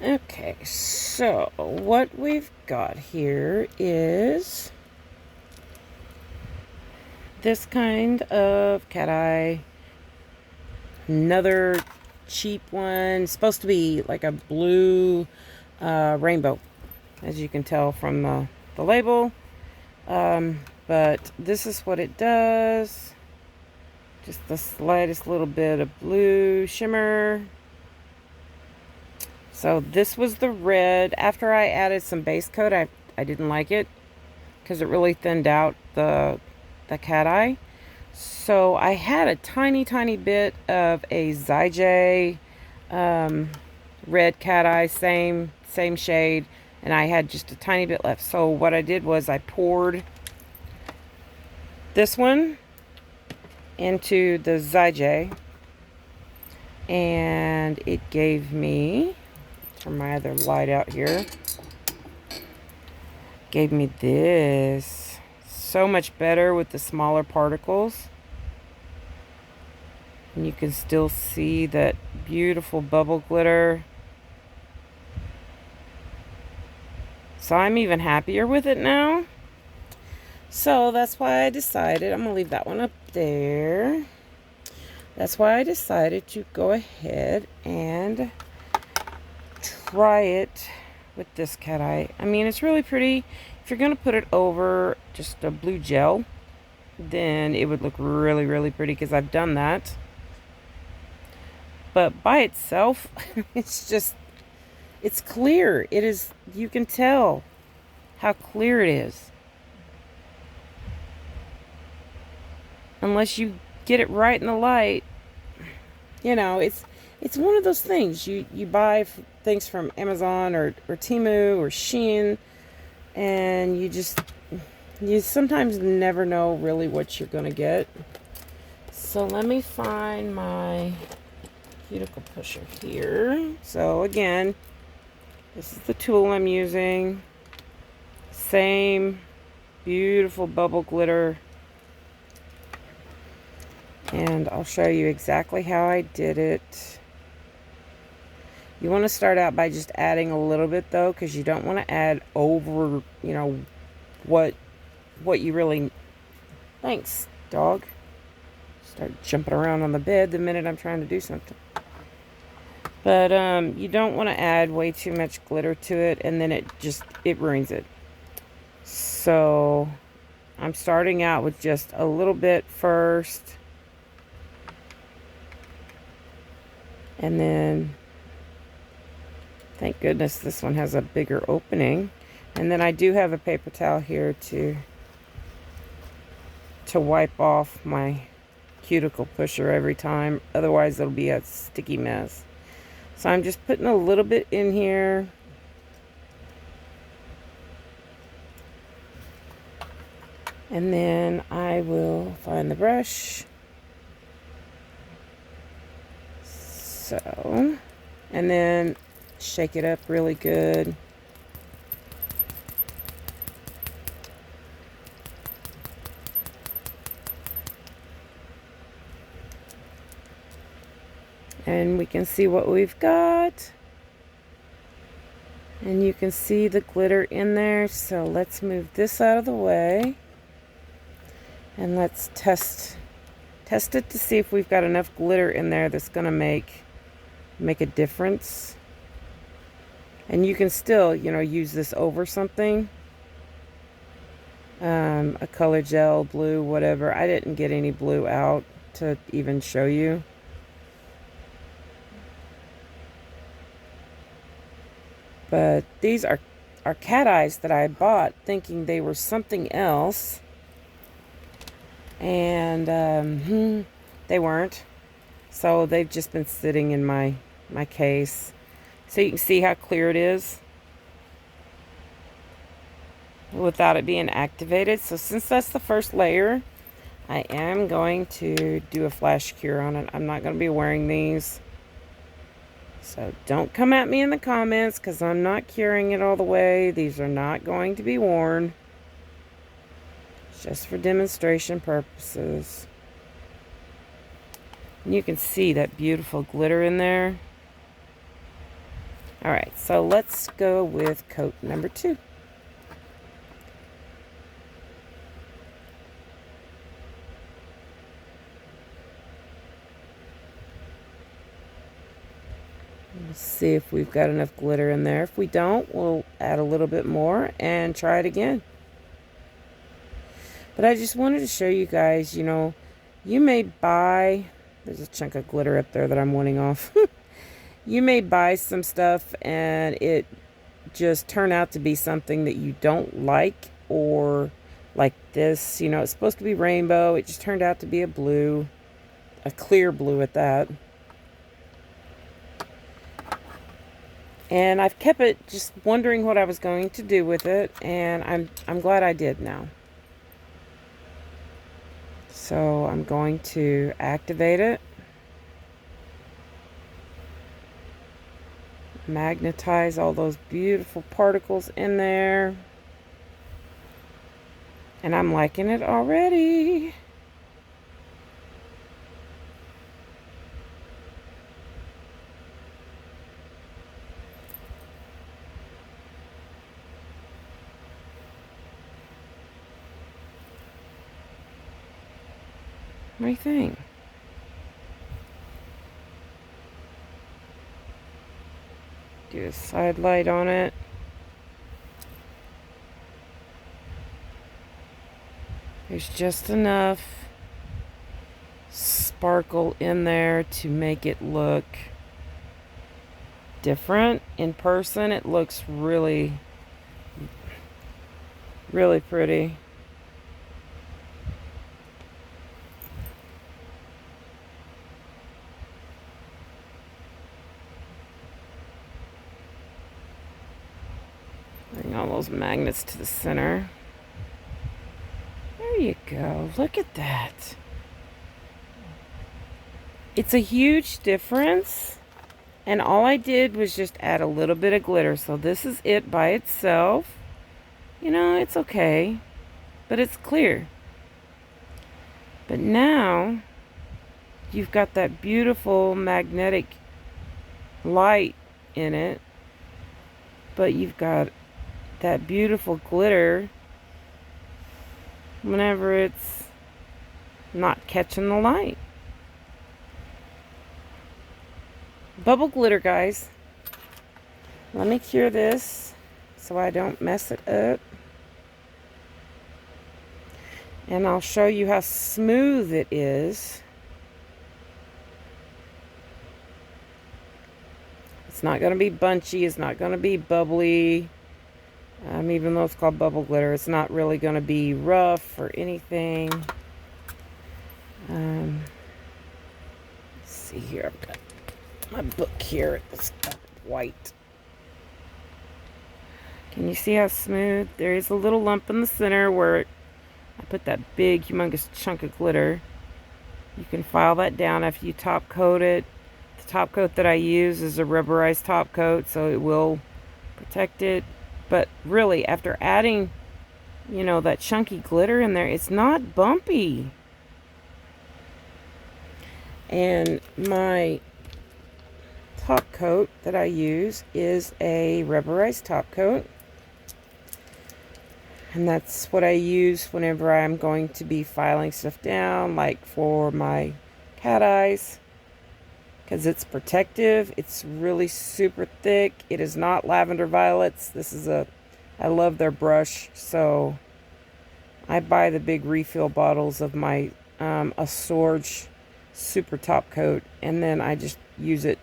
Okay, so what we've got here is this kind of cat eye. Another cheap one. It's supposed to be like a blue rainbow, as you can tell from the label. But this is what it does. Just the slightest little bit of blue shimmer. So this was the red. After I added some base coat, I didn't like it because it really thinned out the cat eye. So I had a tiny bit of a Zyj red cat eye, same shade, and I had just a tiny bit left. So what I did was I poured this one into the Zyj, and it gave me, turn my other light out here, gave me this. So much better with the smaller particles. And you can still see that beautiful bubble glitter. So I'm even happier with it now. So that's why I decided, I'm going to leave that one up there. That's why I decided to go ahead and try it with this cat eye. I mean, it's really pretty. If you're going to put it over just a blue gel, then it would look really pretty, because I've done that. But by itself, it's clear. It is, you can tell how clear it is. Unless you get it right in the light, you know, it's one of those things. You buy things from Amazon or Temu or Shein, and you sometimes never know really what you're gonna get. So let me find my cuticle pusher here. So again, this is the tool I'm using. Same beautiful bubble glitter. And I'll show you exactly how I did it. You want to start out by just adding a little bit, though, because you don't want to add over, you know, what you really... Thanks, dog. Start jumping around on the bed the minute I'm trying to do something. But you don't want to add way too much glitter to it, and then it ruins it. So I'm starting out with just a little bit first. And then, thank goodness this one has a bigger opening. And then I do have a paper towel here to wipe off my cuticle pusher every time. Otherwise it'll be a sticky mess. So I'm just putting a little bit in here. And then I will find the brush. So, and then shake it up really good. And we can see what we've got. And you can see the glitter in there. So let's move this out of the way. And let's test it to see if we've got enough glitter in there that's going to make a difference. And you can still, you know, use this over something. A color gel, blue, whatever. I didn't get any blue out to even show you. But these are cat eyes that I bought thinking they were something else. And they weren't. So they've just been sitting in my case. So you can see how clear it is without it being activated. So since that's the first layer, I am going to do a flash cure on it. I'm not going to be wearing these. So don't come at me in the comments, because I'm not curing it all the way. These are not going to be worn. It's just for demonstration purposes. And you can see that beautiful glitter in there. All right, so let's go with coat number 2. Let's see if we've got enough glitter in there. If we don't, we'll add a little bit more and try it again. But I just wanted to show you guys, you know, you may buy, there's a chunk of glitter up there that I'm wanting off. You may buy some stuff and it just turn out to be something that you don't like, or like this, you know, it's supposed to be rainbow. It just turned out to be a blue, a clear blue at that. And I've kept it just wondering what I was going to do with it, and I'm glad I did now. So I'm going to activate it. Magnetize all those beautiful particles in there. And I'm liking it already. What do you think? Do a side light on it. There's just enough sparkle in there to make it look different. In person, it looks really, really pretty. Bring all those magnets to the center. There you go. Look at that. It's a huge difference. And all I did was just add a little bit of glitter. So this is it by itself. You know, it's okay. But it's clear. But now, you've got that beautiful magnetic light in it. But you've got that beautiful glitter whenever it's not catching the light. Bubble glitter, guys. Let me cure this so I don't mess it up. And I'll show you how smooth it is. It's not going to be bunchy. It's not going to be bubbly. Even though it's called bubble glitter, it's not really going to be rough or anything. Let's see here. I've got my book here. It's white. Can you see how smooth? There is a little lump in the center where I put that big, humongous chunk of glitter. You can file that down after you top coat it. The top coat that I use is a rubberized top coat, so it will protect it. But really, after adding, you know, that chunky glitter in there, it's not bumpy. And my top coat that I use is a rubberized top coat. And that's what I use whenever I'm going to be filing stuff down, like for my cat eyes. Because it's protective. It's really super thick. It is not lavender violets. This is I love their brush. So I buy the big refill bottles of my Assorge super top coat. And then I just use it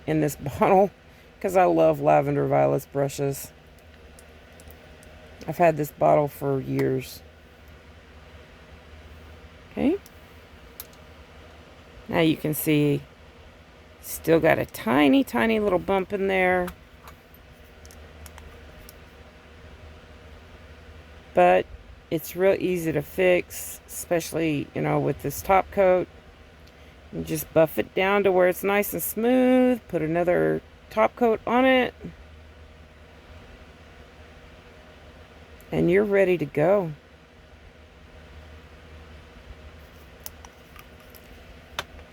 in this bottle. Because I love lavender violets brushes. I've had this bottle for years. Okay. Now you can see still got a tiny, tiny little bump in there. But it's real easy to fix, especially, you know, with this top coat. You just buff it down to where it's nice and smooth. Put another top coat on it. And you're ready to go.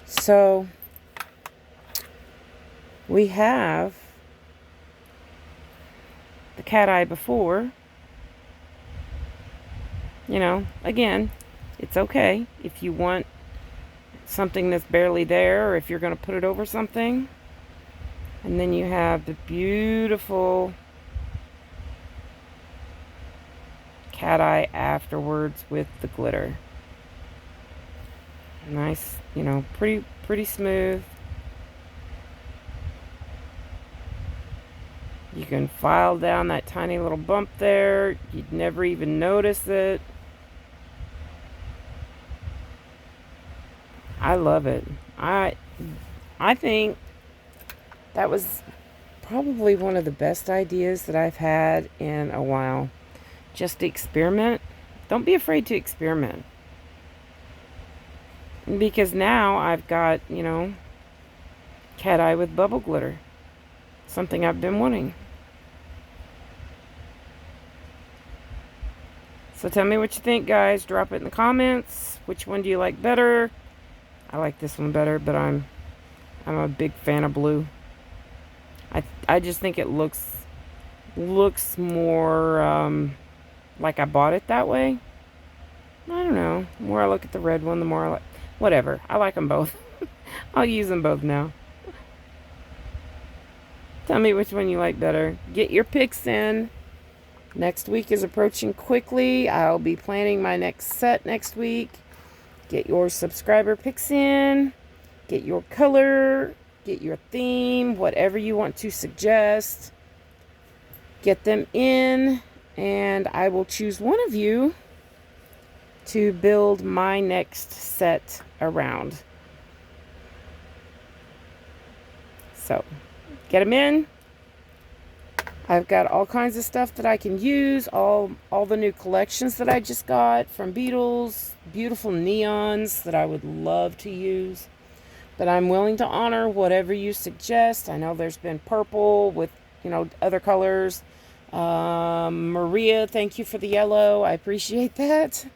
So we have the cat eye before, you know, again, it's okay if you want something that's barely there, or if you're going to put it over something. And then you have the beautiful cat eye afterwards with the glitter. Nice, you know, pretty smooth. You can file down that tiny little bump there. You'd never even notice it. I love it. I think that was probably one of the best ideas that I've had in a while. Just to experiment. Don't be afraid to experiment. Because now I've got, you know, cat eye with bubble glitter. Something I've been wanting. So tell me what you think, guys. Drop it in the comments. Which one do you like better? I like this one better, but I'm a big fan of blue. I just think it looks more like I bought it that way. I don't know. The more I look at the red one, the more I like. Whatever. I like them both. I'll use them both now. Tell me which one you like better. Get your picks in. Next week is approaching quickly. I'll be planning my next set next week. Get your subscriber picks in. Get your color. Get your theme. Whatever you want to suggest. Get them in. And I will choose one of you to build my next set around. So, get them in. I've got all kinds of stuff that I can use. All the new collections that I just got from Beetles. Beautiful neons that I would love to use. But I'm willing to honor whatever you suggest. I know there's been purple with, you know, other colors. Maria, thank you for the yellow. I appreciate that.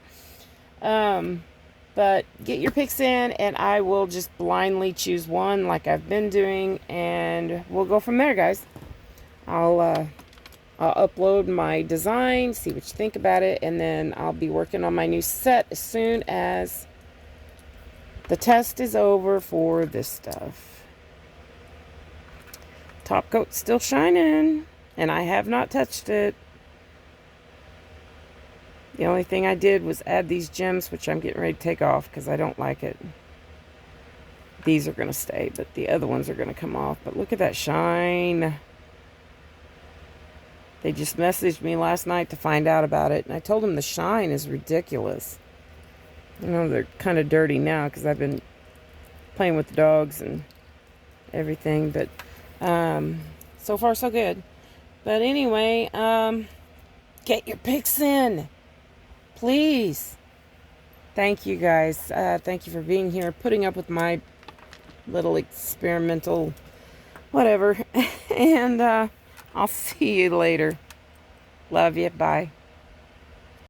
But get your picks in, and I will just blindly choose one like I've been doing, and we'll go from there, guys. I'll upload my design, see what you think about it, and then I'll be working on my new set as soon as the test is over for this stuff. Top coat's still shining, and I have not touched it. The only thing I did was add these gems, which I'm getting ready to take off because I don't like it. These are going to stay, but the other ones are going to come off. But look at that shine. They just messaged me last night to find out about it, and I told them the shine is ridiculous. I know they're kind of dirty now because I've been playing with the dogs and everything, but so far so good. But anyway, get your picks in. Please. Thank you, guys. Thank you for being here, putting up with my little experimental whatever. And I'll see you later. Love you. Bye.